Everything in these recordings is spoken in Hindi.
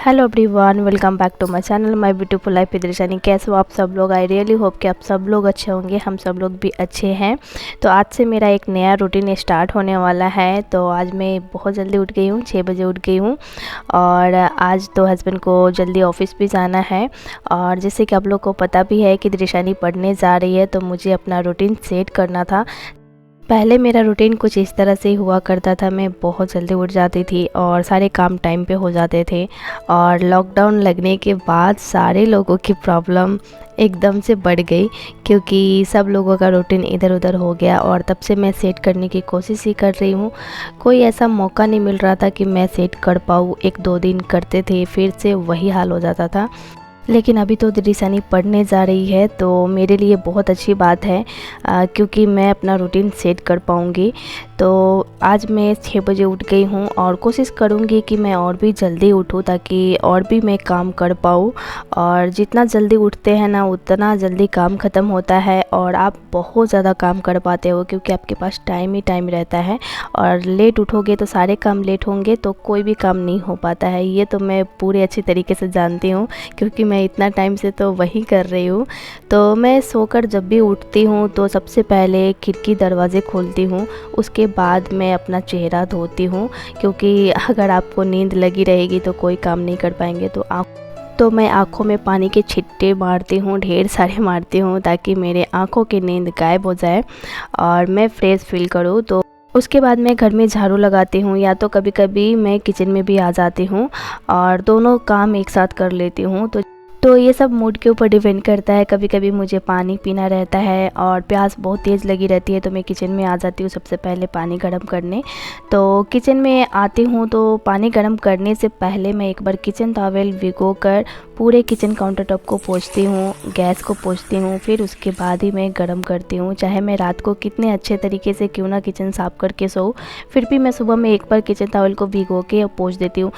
Hello everyone, welcome back to my channel my beautiful life with Rishani. कैसे हो आप सब लोग? आई रियली होप कि आप सब लोग अच्छे होंगे। हम सब लोग भी अच्छे हैं। तो आज से मेरा एक नया रूटीन स्टार्ट होने वाला है। तो आज मैं बहुत जल्दी उठ गई हूँ, 6 बजे उठ गई हूँ। और आज तो हस्बैंड को जल्दी ऑफिस भी जाना है। और जैसे कि आप लोग को पता भी है कि रिशानी पढ़ने जा रही है, तो मुझे अपना रूटीन सेट करना था। पहले मेरा रूटीन कुछ इस तरह से हुआ करता था। मैं बहुत जल्दी उठ जाती थी और सारे काम टाइम पे हो जाते थे। और लॉकडाउन लगने के बाद सारे लोगों की प्रॉब्लम एकदम से बढ़ गई, क्योंकि सब लोगों का रूटीन इधर उधर हो गया। और तब से मैं सेट करने की कोशिश ही कर रही हूँ। कोई ऐसा मौका नहीं मिल रहा था कि मैं सेट कर पाऊँ। 1-2 दिन करते थे, फिर से वही हाल हो जाता था। लेकिन अभी तो रिशानी पढ़ने जा रही है, तो मेरे लिए बहुत अच्छी बात है, क्योंकि मैं अपना रूटीन सेट कर पाऊँगी। तो आज मैं 6 बजे उठ गई हूँ और कोशिश करूँगी कि मैं और भी जल्दी उठूँ, ताकि और भी मैं काम कर पाऊँ। और जितना जल्दी उठते हैं ना, उतना जल्दी काम ख़त्म होता है और आप बहुत ज़्यादा काम कर पाते हो, क्योंकि आपके पास टाइम ही टाइम रहता है। और लेट उठोगे तो सारे काम लेट होंगे, तो कोई भी काम नहीं हो पाता है। ये तो मैं पूरे अच्छी तरीके से जानती हूँ, क्योंकि मैं इतना टाइम से तो वही कर रही हूँ। तो मैं सोकर जब भी उठती हूँ तो सबसे पहले खिड़की दरवाज़े खोलती हूँ। उसके बाद मैं अपना चेहरा धोती हूँ, क्योंकि अगर आपको नींद लगी रहेगी तो कोई काम नहीं कर पाएंगे। तो मैं आँखों में पानी के छिट्टे मारती हूँ, ढेर सारे मारती हूँ, ताकि मेरे आँखों की नींद गायब हो जाए और मैं फ्रेश फील करूँ। तो उसके बाद मैं घर में झाड़ू लगाती हूँ, या तो कभी कभी मैं किचन में भी आ जाती हूँ और दोनों काम एक साथ कर लेती हूँ। तो ये सब मूड के ऊपर डिपेंड करता है। कभी कभी मुझे पानी पीना रहता है और प्यास बहुत तेज़ लगी रहती है, तो मैं किचन में आ जाती हूँ सबसे पहले पानी गर्म करने। तो किचन में आती हूँ तो पानी गर्म करने से पहले मैं एक बार किचन टॉवेल भिगो कर पूरे किचन काउंटर टॉप को पोंछती हूँ, गैस को पोंछती हूँ। फिर उसके बाद ही मैं गर्म करती हूँ। चाहे मैं रात को कितने अच्छे तरीके से क्यों ना किचन साफ़ करके सोऊं, फिर भी मैं सुबह में एक बार किचन टॉवेल को भिगो के पोंछ देती हूँ,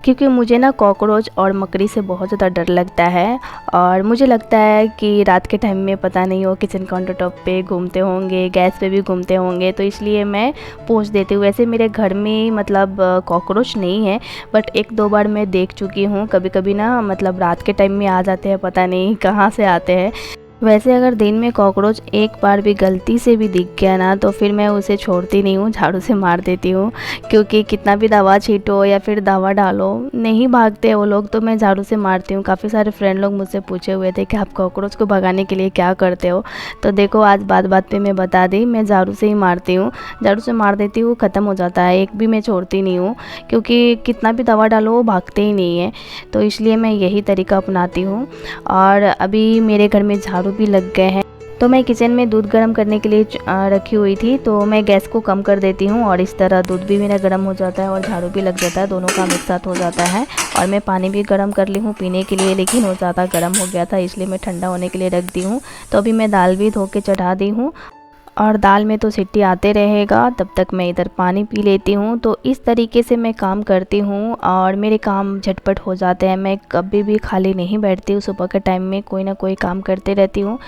क्योंकि मुझे ना कॉकरोच और मकड़ी से बहुत ज़्यादा डर लगता है। और मुझे लगता है कि रात के टाइम में पता नहीं हो किचन काउंटर टॉप पे घूमते होंगे, गैस पे भी घूमते होंगे, तो इसलिए मैं पोंछ देती हूँ। वैसे मेरे घर में मतलब कॉकरोच नहीं है, बट 1-2 बार मैं देख चुकी हूँ। कभी कभी ना मतलब रात के टाइम में आ जाते हैं, पता नहीं कहाँ से आते हैं। वैसे अगर दिन में कॉकरोच एक बार भी गलती से भी दिख गया ना, तो फिर मैं उसे छोड़ती नहीं हूँ, झाड़ू से मार देती हूँ। क्योंकि कितना भी दवा छींटो या फिर दवा डालो, नहीं भागते वो लोग, तो मैं झाड़ू से मारती हूँ। काफ़ी सारे फ्रेंड लोग मुझसे पूछे हुए थे कि आप कॉकरोच को भगाने के लिए क्या करते हो। तो देखो, आज बात बात पे मैं बता दी, मैं झाड़ू से ही मारती हूँ। झाड़ू से मार देती हूँ, ख़त्म हो जाता है। एक भी मैं छोड़ती नहीं हूँ, क्योंकि कितना भी दवा डालो वो भागते ही नहीं है। तो इसलिए मैं यही तरीका अपनाती हूँ। और अभी मेरे घर में झाड़ू भी लग गए हैं। तो मैं किचन में दूध गर्म करने के लिए रखी हुई थी, तो मैं गैस को कम कर देती हूँ और इस तरह दूध भी मेरा गर्म हो जाता है और झाड़ू भी लग जाता है। दोनों काम एक साथ हो जाता है। और मैं पानी भी गर्म कर ली हूँ पीने के लिए, लेकिन वो ज़्यादा गर्म हो गया था, इसलिए मैं ठंडा होने के लिए रख दी हूँ। तो अभी मैं दाल भी धो के चढ़ा दी हूँ और दाल में तो सीटी आते रहेगा, तब तक मैं इधर पानी पी लेती हूँ। तो इस तरीके से मैं काम करती हूँ और मेरे काम झटपट हो जाते हैं। मैं कभी भी खाली नहीं बैठती हूँ, सुबह के टाइम में कोई ना कोई काम करते रहती हूँ।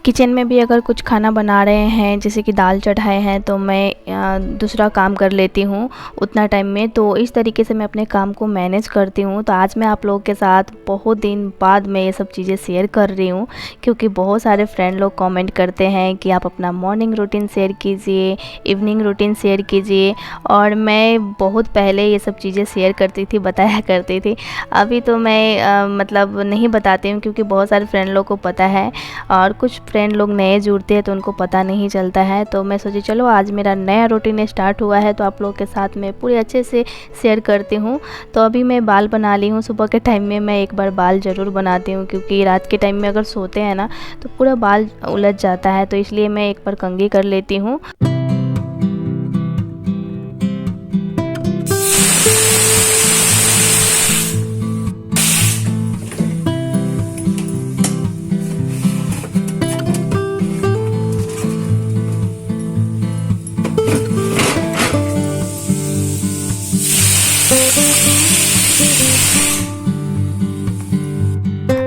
किचन में भी अगर कुछ खाना बना रहे हैं, जैसे कि दाल चढ़ाए हैं, तो मैं दूसरा काम कर लेती हूँ उतना टाइम में। तो इस तरीके से मैं अपने काम को मैनेज करती हूँ। तो आज मैं आप लोगों के साथ बहुत दिन बाद मैं ये सब चीज़ें शेयर कर रही हूँ, क्योंकि बहुत सारे फ्रेंड लोग कमेंट करते हैं कि आप अपना मॉर्निंग रूटीन शेयर कीजिए, इवनिंग रूटीन शेयर कीजिए। और मैं बहुत पहले ये सब चीज़ें शेयर करती थी, बताया करती थी। अभी तो मैं मतलब नहीं बताती हूँ, क्योंकि बहुत सारे फ्रेंड लोग को पता है और कुछ फ्रेंड लोग नए जुड़ते हैं तो उनको पता नहीं चलता है। तो मैं सोची चलो आज मेरा नया रूटीन स्टार्ट हुआ है, तो आप लोगों के साथ मैं पूरे अच्छे से शेयर करती हूँ। तो अभी मैं बाल बना ली हूँ। सुबह के टाइम में मैं एक बार बाल ज़रूर बनाती हूँ, क्योंकि रात के टाइम में अगर सोते हैं ना तो पूरा बाल उलझ जाता है। तो इसलिए मैं एक बार कंघी कर लेती हूँ।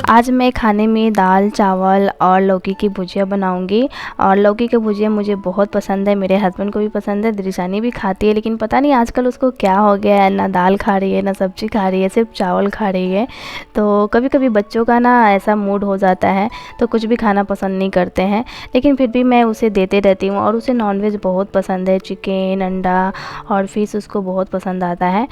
आज मैं खाने में दाल चावल और लौकी की भुजिया बनाऊंगी। और लौकी की भुजिया मुझे बहुत पसंद है, मेरे हस्बैंड को भी पसंद है, दृशानी भी खाती है, लेकिन पता नहीं आजकल उसको क्या हो गया है, ना दाल खा रही है ना सब्ज़ी खा रही है, सिर्फ चावल खा रही है। तो कभी कभी बच्चों का ना ऐसा मूड हो जाता है तो कुछ भी खाना पसंद नहीं करते हैं, लेकिन फिर भी मैं उसे देते रहती हूँ। और उसे नॉनवेज बहुत पसंद है, चिकन अंडा और फिश उसको बहुत पसंद आता है।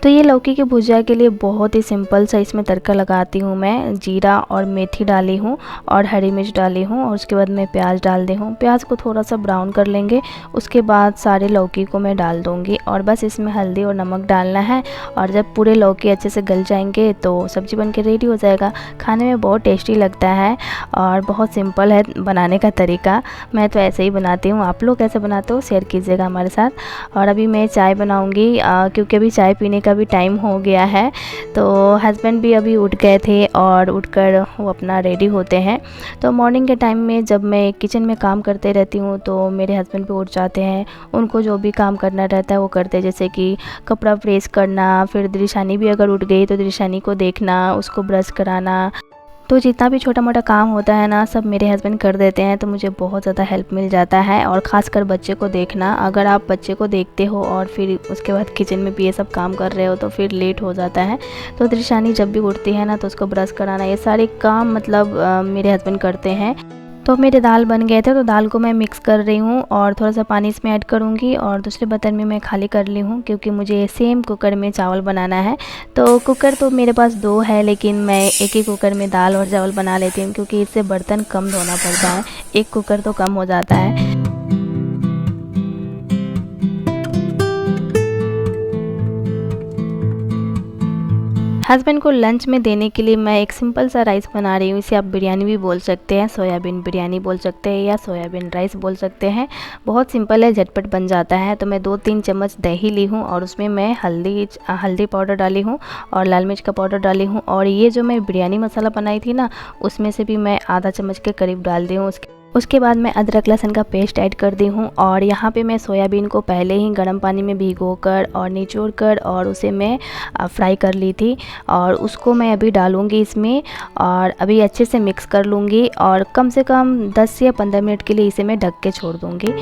तो ये लौकी की भुजिया के लिए बहुत ही सिंपल सा इसमें तड़का लगाती हूँ मैं। जीरा और मेथी डाली हूँ और हरी मिर्च डाली हूँ और उसके बाद मैं प्याज डाल दी हूँ। प्याज को थोड़ा सा ब्राउन कर लेंगे, उसके बाद सारे लौकी को मैं डाल दूँगी और बस इसमें हल्दी और नमक डालना है। और जब पूरे लौकी अच्छे से गल जाएंगे तो सब्ज़ी बन के रेडी हो जाएगा। खाने में बहुत टेस्टी लगता है और बहुत सिंपल है बनाने का तरीका। मैं तो ऐसे ही बनाती हूँ, आप लोग कैसे बनाते हो शेयर कीजिएगा हमारे साथ। और अभी मैं चाय बनाऊँगी क्योंकि अभी चाय पीने का भी टाइम हो गया है। तो हस्बैंड भी अभी उठ गए थे और उठकर वो अपना रेडी होते हैं। तो मॉर्निंग के टाइम में जब मैं किचन में काम करते रहती हूँ तो मेरे हस्बैंड भी उठ जाते हैं, उनको जो भी काम करना रहता है वो करते हैं, जैसे कि कपड़ा प्रेस करना, फिर दृशानी भी अगर उठ गई तो दृशानी को देखना, उसको ब्रश कराना। तो जितना भी छोटा मोटा काम होता है ना सब मेरे हस्बैंड कर देते हैं, तो मुझे बहुत ज़्यादा हेल्प मिल जाता है। और ख़ासकर बच्चे को देखना, अगर आप बच्चे को देखते हो और फिर उसके बाद किचन में भी ये सब काम कर रहे हो तो फिर लेट हो जाता है। तो दृशानी जब भी उठती है ना तो उसको ब्रश कराना, ये सारे काम मतलब मेरे हस्बैंड करते हैं। तो मेरे दाल बन गए थे तो दाल को मैं मिक्स कर रही हूँ और थोड़ा सा पानी इसमें ऐड करूँगी और दूसरे बर्तन में मैं खाली कर ली हूँ क्योंकि मुझे सेम कुकर में चावल बनाना है। तो कुकर तो मेरे पास 2 है, लेकिन मैं एक ही कुकर में दाल और चावल बना लेती हूँ क्योंकि इससे बर्तन कम धोना पड़ता है, एक कुकर तो कम हो जाता है। हस्बैंड को लंच में देने के लिए मैं एक सिंपल सा राइस बना रही हूँ। इसे आप बिरयानी भी बोल सकते हैं, सोयाबीन बिरयानी बोल सकते हैं या सोयाबीन राइस बोल सकते हैं। बहुत सिंपल है, झटपट बन जाता है। तो मैं 2-3 चम्मच दही ली हूँ और उसमें मैं हल्दी पाउडर डाली हूँ और लाल मिर्च का पाउडर डाली हूँ। और ये जो मैं बिरयानी मसाला बनाई थी ना उसमें से भी मैं आधा चम्मच के करीब डाल दी हूँ। उसके बाद मैं अदरक लहसुन का पेस्ट ऐड कर दी हूँ। और यहाँ पे मैं सोयाबीन को पहले ही गर्म पानी में भिगोकर और निचोड़ कर और उसे मैं फ्राई कर ली थी और उसको मैं अभी डालूँगी इसमें और अभी अच्छे से मिक्स कर लूँगी और कम से कम 10 या 15 मिनट के लिए इसे मैं ढक के छोड़ दूँगी।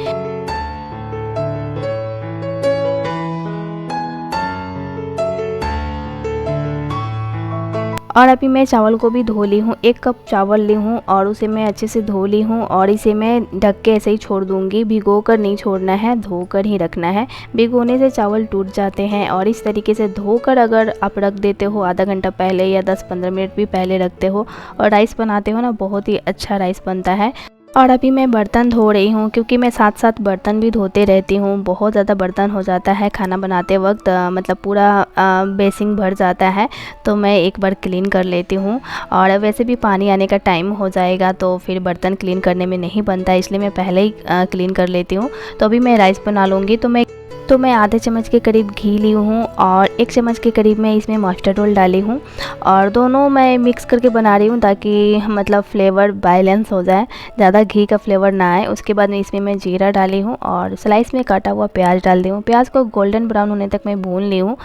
और अभी मैं चावल को भी धो ली हूँ, 1 कप चावल ली हूँ और उसे मैं अच्छे से धो ली हूँ और इसे मैं ढक के ऐसे ही छोड़ दूँगी। भिगो कर नहीं छोड़ना है, धोकर ही रखना है, भिगोने से चावल टूट जाते हैं। और इस तरीके से धोकर अगर आप रख देते हो आधा घंटा पहले या 10-15 मिनट भी पहले रखते हो और राइस बनाते हो ना, बहुत ही अच्छा राइस बनता है। और अभी मैं बर्तन धो रही हूँ क्योंकि मैं साथ साथ बर्तन भी धोते रहती हूँ। बहुत ज़्यादा बर्तन हो जाता है खाना बनाते वक्त, मतलब पूरा बेसिन भर जाता है, तो मैं एक बार क्लीन कर लेती हूँ। और वैसे भी पानी आने का टाइम हो जाएगा तो फिर बर्तन क्लीन करने में नहीं बनता, इसलिए मैं पहले ही क्लीन कर लेती हूँ। तो अभी मैं राइस बना लूँगी। तो मैं आधे चम्मच के करीब घी ली हूँ और 1 चम्मच के करीब मैं इसमें मस्टर्ड ऑयल डाली हूँ और दोनों मैं मिक्स करके बना रही हूँ ताकि मतलब फ्लेवर बैलेंस हो जाए, ज़्यादा घी का फ्लेवर ना आए। उसके बाद में इसमें मैं जीरा डाली हूँ और स्लाइस में काटा हुआ प्याज डाल दी हूँ। प्याज को गोल्डन ब्राउन होने तक मैं भून ली हूँ।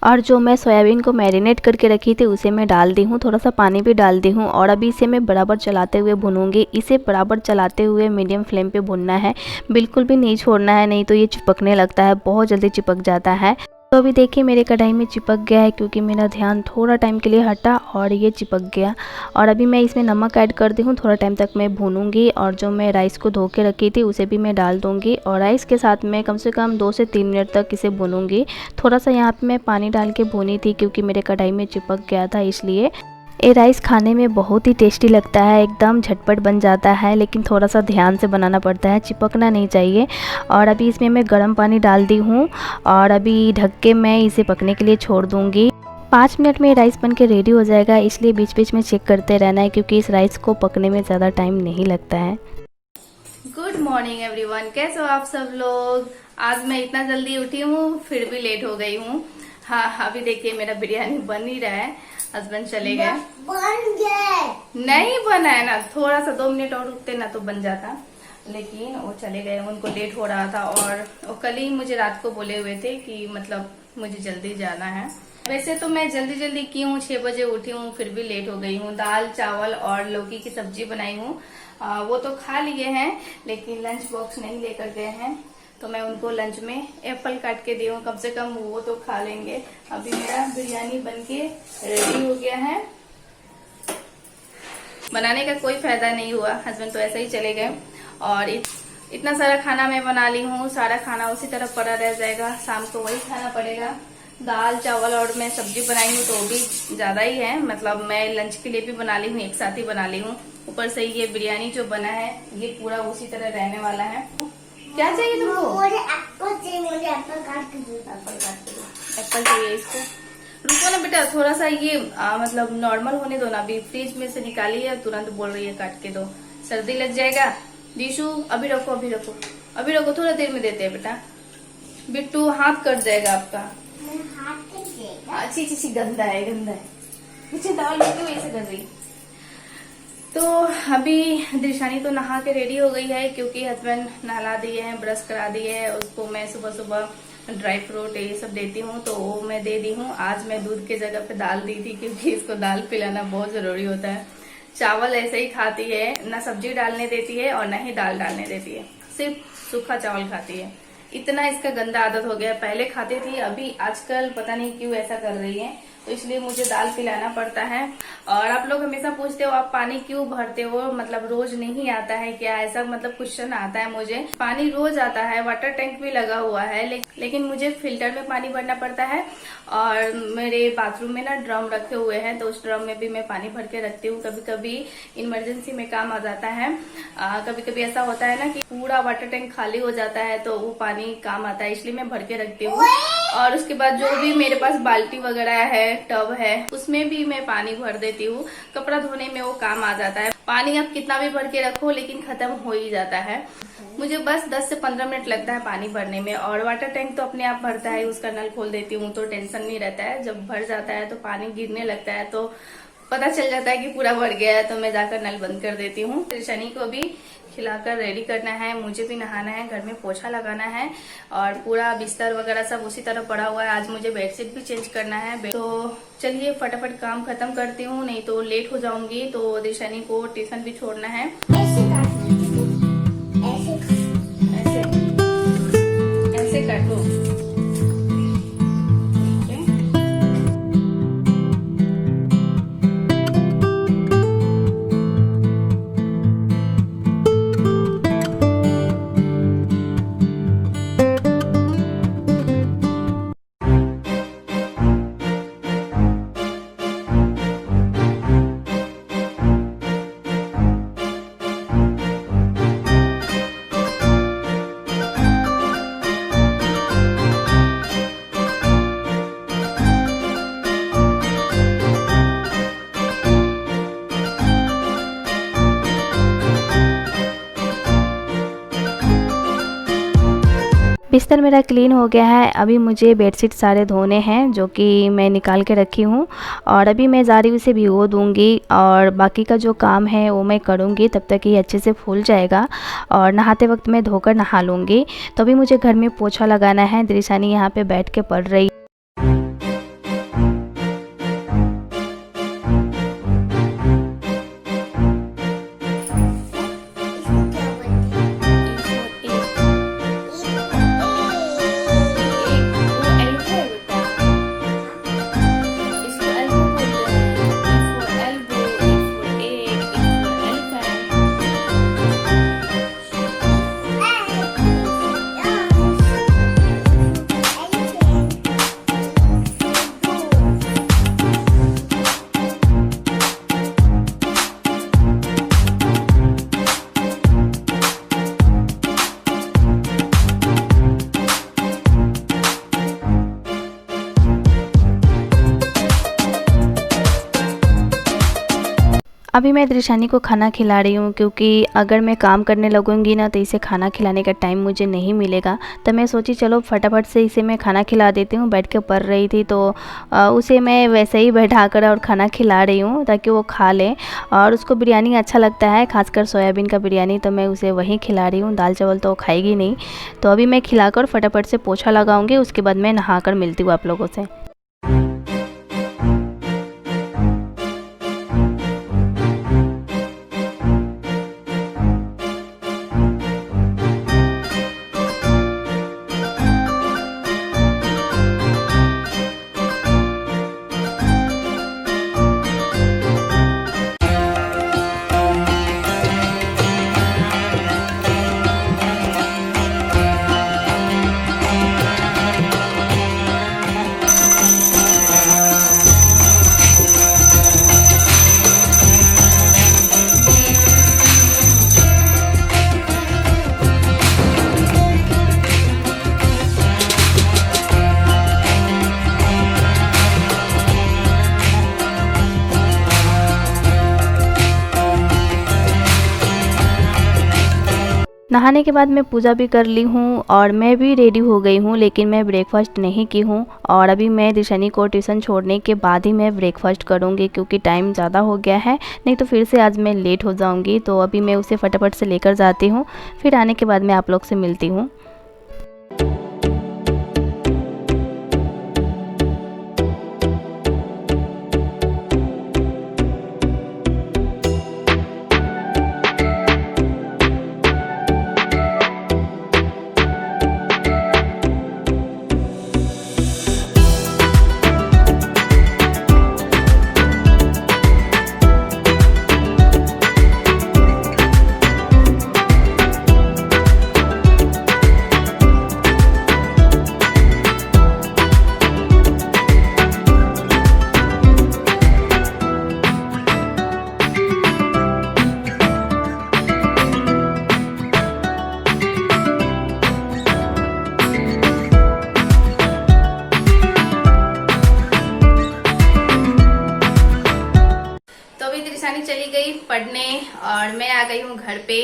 और जो मैं सोयाबीन को मैरिनेट करके रखी थी उसे मैं डाल दी हूँ, थोड़ा सा पानी भी डाल दी हूँ और अभी इसे मैं बराबर चलाते हुए भूनूंगी। इसे बराबर चलाते हुए मीडियम फ्लेम पे भूनना है, बिल्कुल भी नहीं छोड़ना है, नहीं तो ये चिपकने लगता है, बहुत जल्दी चिपक जाता है। तो अभी देखिए मेरे कढ़ाई में चिपक गया है क्योंकि मेरा ध्यान थोड़ा टाइम के लिए हटा और ये चिपक गया। और अभी मैं इसमें नमक ऐड कर दी हूँ, थोड़ा टाइम तक मैं भूनूंगी और जो मैं राइस को धो के रखी थी उसे भी मैं डाल दूंगी और राइस के साथ मैं कम से कम 2 से 3 मिनट तक इसे भूनूंगी। थोड़ा सा यहाँ पे मैं पानी डाल के भूनी थी क्योंकि मेरे कढ़ाई में चिपक गया था, इसलिए। ये राइस खाने में बहुत ही टेस्टी लगता है, एकदम झटपट बन जाता है, लेकिन थोड़ा सा ध्यान से बनाना पड़ता है, चिपकना नहीं चाहिए। और अभी इसमें मैं गर्म पानी डाल दी हूँ और अभी ढक के मैं इसे पकने के लिए छोड़ दूँगी। 5 मिनट में राइस बन के रेडी हो जाएगा, इसलिए बीच बीच में चेक करते रहना है क्योंकि इस राइस को पकने में ज़्यादा टाइम नहीं लगता है। गुड मॉर्निंग एवरीवन, कैसे हो आप सब लोग। आज मैं इतना जल्दी उठी हूँ फिर भी लेट हो गई हूँ। हाँ, अभी देखिए मेरा बिरयानी बन ही रहा है, हस्बैंड चले गए। बन गए नहीं बना है ना, थोड़ा सा 2 मिनट और रुकते ना तो बन जाता, लेकिन वो चले गए, उनको लेट हो रहा था। और वो कल ही मुझे रात को बोले हुए थे कि मतलब मुझे जल्दी जाना है। वैसे तो मैं जल्दी जल्दी की हूँ, 6 बजे उठी हूँ, फिर भी लेट हो गई हूँ। दाल चावल और लौकी की सब्जी बनाई हूँ, वो तो खा लिए हैं, लेकिन लंच बॉक्स नहीं लेकर गए हैं, तो मैं उनको लंच में एप्पल काट के दी हूँ, कम से कम वो तो खा लेंगे। अभी मेरा बिरयानी बनके रेडी हो गया है। बनाने का कोई फायदा नहीं हुआ, हस्बैंड तो ऐसे ही चले गए, और इतना सारा खाना मैं बना ली हूँ, सारा खाना उसी तरह पड़ा रह जाएगा, शाम को वही खाना पड़ेगा। दाल चावल और मैं सब्जी बनाई हूँ तो वो भी ज्यादा ही है, मतलब मैं लंच के लिए भी बना ली हूँ, एक साथ ही बना ली हूँ। ऊपर से ये बिरयानी जो बना है ये पूरा उसी तरह रहने वाला है। क्या चाहिए तुमको? मुझे एप्पल चाहिए, मुझे एप्पल काट के दो। एप्पल काट के दो। एप्पल चाहिए इसको? रुको ना बेटा, थोड़ा सा ये मतलब नॉर्मल होने दो ना, अभी फ्रिज में से निकाली है, तुरंत बोल रही है काट के दो, सर्दी लग जाएगा। दीशु अभी रखो, अभी रखो, अभी रखो, थोड़ा देर में देते हैं बेटा। बिट्टू हाथ कट जाएगा आपका। हाथ कट जाएगा। अच्छी अच्छी गंदा है, गंदा है। पीछे दाल क्यों ऐसे कर रही? तो अभी दिशानी तो नहा के रेडी हो गई है, क्योंकि हस्बैंड नहला दिए हैं, ब्रश करा दिए है उसको। मैं सुबह सुबह ड्राई फ्रूट ये सब देती हूँ, तो वो मैं दे दी हूँ। आज मैं दूध के जगह पे दाल दी थी, क्योंकि इसको दाल पिलाना बहुत जरूरी होता है। चावल ऐसे ही खाती है, ना सब्जी डालने देती है और ना ही दाल डालने देती है, सिर्फ सूखा चावल खाती है। इतना इसका गंदा आदत हो गया। पहले खाती थी, अभी आजकल पता नहीं क्यों ऐसा कर रही है, तो इसलिए मुझे दाल पिलाना पड़ता है। और आप लोग हमेशा पूछते हो आप पानी क्यों भरते हो, मतलब रोज नहीं आता है क्या, ऐसा मतलब क्वेश्चन आता है मुझे। पानी रोज आता है, वाटर टैंक भी लगा हुआ है, लेकिन मुझे फिल्टर में पानी भरना पड़ता है। और मेरे बाथरूम में ना ड्रम रखे हुए हैं, तो उस ड्रम में भी मैं पानी भर के रखती हूँ। कभी कभी इमरजेंसी में काम आ जाता है। कभी कभी ऐसा होता है ना कि पूरा वाटर टैंक खाली हो जाता है, तो वो पानी काम आता है, इसलिए मैं भर के रखती हूँ। और उसके बाद जो भी मेरे पास बाल्टी वगैरह है, टब है, उसमें भी मैं पानी भर देती हूँ। कपड़ा धोने में वो काम आ जाता है। पानी आप कितना भी भर के रखो, लेकिन खत्म हो ही जाता है। मुझे बस 10 से 15 मिनट लगता है पानी भरने में, और वाटर टैंक तो अपने आप भरता है, उसका नल खोल देती हूँ तो टेंशन नहीं रहता है। जब भर जाता है तो पानी गिरने लगता है, तो पता चल जाता है कि पूरा भर गया है, तो मैं जाकर नल बंद कर देती हूँ। शनि को भी खिलाकर रेडी करना है, मुझे भी नहाना है, घर में पोछा लगाना है, और पूरा बिस्तर वगैरह सब उसी तरह पड़ा हुआ है। आज मुझे बेडशीट भी चेंज करना है। तो चलिए फटाफट काम खत्म करती हूँ, नहीं तो लेट हो जाऊंगी। तो दिशानी को ट्यूशन भी छोड़ना है। ऐसे ऐसे ऐसे काटो। बिस्तर मेरा क्लीन हो गया है। अभी मुझे बेडशीट सारे धोने हैं, जो कि मैं निकाल के रखी हूँ, और अभी मैं जा रही हूँ, इसे भिगो दूँगी, और बाकी का जो काम है वो मैं करूँगी। तब तक ये अच्छे से फूल जाएगा, और नहाते वक्त मैं धोकर नहा लूँगी। तो अभी मुझे घर में पोछा लगाना है। दिशानी यहाँ पे बैठ के पढ़ रही। अभी मैं दृशानी को खाना खिला रही हूँ, क्योंकि अगर मैं काम करने लगूँगी ना तो इसे खाना खिलाने का टाइम मुझे नहीं मिलेगा। तो मैं सोची चलो फटाफट से इसे मैं खाना खिला देती हूँ। बैठ के पढ़ रही थी तो उसे मैं वैसे ही बैठा कर और खाना खिला रही हूँ ताकि वो खा ले। और उसको बिरयानी अच्छा लगता है, खासकर सोयाबीन का बिरयानी, तो मैं उसे वही खिला रही हूँ। दाल चावल तो वो खाएगी नहीं। तो अभी मैं खिलाकर फटाफट से पोछा लगाऊँगी, उसके बाद मैं नहा कर मिलती हूँ आप लोगों से। नहाने के बाद मैं पूजा भी कर ली हूँ और मैं भी रेडी हो गई हूँ, लेकिन मैं ब्रेकफास्ट नहीं की हूँ। और अभी मैं दिशानी को ट्यूशन छोड़ने के बाद ही मैं ब्रेकफास्ट करूँगी, क्योंकि टाइम ज़्यादा हो गया है, नहीं तो फिर से आज मैं लेट हो जाऊँगी। तो अभी मैं उसे फटाफट से लेकर जाती हूँ, फिर आने के बाद मैं आप लोग से मिलती हूँ। चली गई पढ़ने और मैं आ गई हूँ घर पे।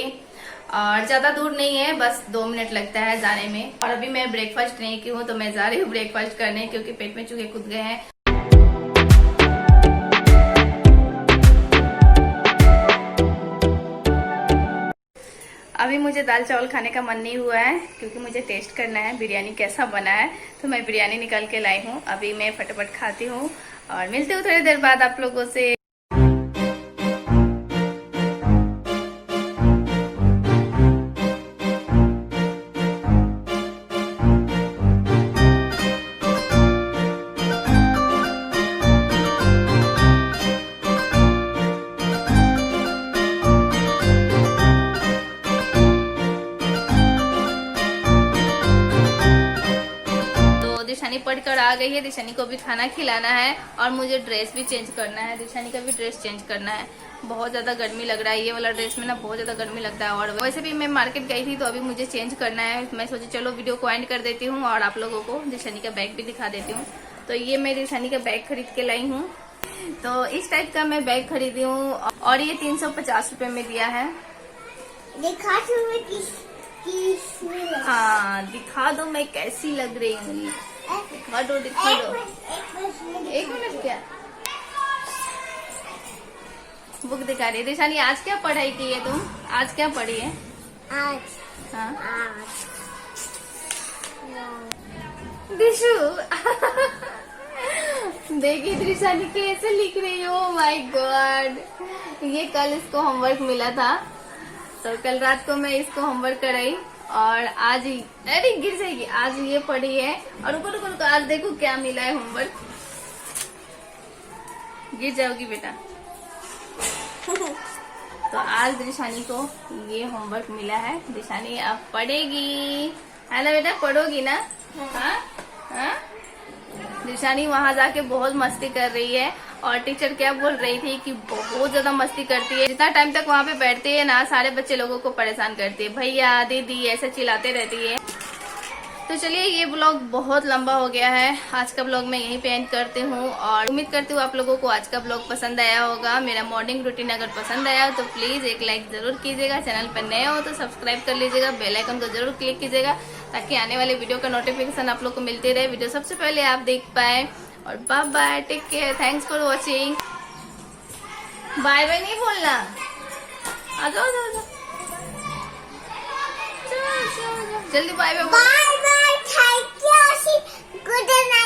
और ज्यादा दूर नहीं है, बस 2 मिनट लगता है जाने में। और अभी मैं ब्रेकफास्ट नहीं की हूँ तो मैं जा रही हूँ ब्रेकफास्ट करने, क्योंकि पेट में चूहे कूद गए हैं। अभी मुझे दाल चावल खाने का मन नहीं हुआ है, क्योंकि मुझे टेस्ट करना है बिरयानी कैसा बना है। तो मैं बिरयानी निकाल के लाई हूँ, अभी मैं फटाफट खाती हूँ और मिलती हूँ थोड़ी देर बाद आप लोगों से। दिशानी पढ़कर आ गई है, दिशानी को भी खाना खिलाना है और मुझे ड्रेस भी चेंज करना है। दिशानी का भी ड्रेस चेंज करना है, बहुत ज्यादा गर्मी लग रहा है। ये वाला ड्रेस में ना बहुत ज्यादा गर्मी लगता है। और वैसे भी मैं मार्केट गई थी तो अभी मुझे चेंज करना है। मैं सोची चलो वीडियो को एंड कर देती हूँ और आप लोगों को दिशानी का बैग भी दिखा देती हूँ। तो ये मैं दिशानी का बैग खरीद के लाई हूँ। तो इस टाइप का मैं बैग खरीदी हूँ और ये 350 रुपए में दिया है। दिखा हाँ दिखा दो मैं कैसी लग रही हूँ। दिखा दो दिखा दो। एक मिनट क्या बुक दिखा रही है दिशानी। आज क्या पढ़ाई की है तुम? आज क्या पढ़ी है? आज हाँ दिशु देखिए दिशानी कैसे लिख रही हो। माय गॉड, ये कल इसको होमवर्क मिला था तो कल रात को मैं इसको होमवर्क कराई और आज ही अरे गिर जाएगी। आज ये पढ़ी है और ऊपर ऊपर आज देखो क्या मिला है होमवर्क। गिर जाओगी बेटा। तो आज दिशानी को ये होमवर्क मिला है। दिशानी अब पढ़ेगी, है ना बेटा? पढ़ोगी ना? हाँ हाँ। दिशानी वहाँ जाके बहुत मस्ती कर रही है और टीचर क्या बोल रही थी कि बहुत ज्यादा मस्ती करती है। जितना टाइम तक वहाँ पे बैठती है ना सारे बच्चे लोगों को परेशान करती है। भैया दीदी ऐसे चिल्लाते रहती है। तो चलिए, ये ब्लॉग बहुत लंबा हो गया है। आज का ब्लॉग मैं यहीं पे एंड करती हूँ और उम्मीद करती हूँ आप लोगों को आज का ब्लॉग पसंद आया होगा। मेरा मॉर्निंग रूटीन अगर पसंद आया तो प्लीज एक लाइक जरूर कीजिएगा। चैनल पर नए हो तो सब्सक्राइब कर लीजिएगा, बेल आइकन को जरूर क्लिक कीजिएगा ताकि आने वाले वीडियो का नोटिफिकेशन आप लोग को मिलते रहे, वीडियो सबसे पहले आप देख पाए। और bye bye, take care, thanks for watching. Bye bye नहीं बोलना, आ जाओ जल्दी bye bye. Bye bye. Thank you. Good night.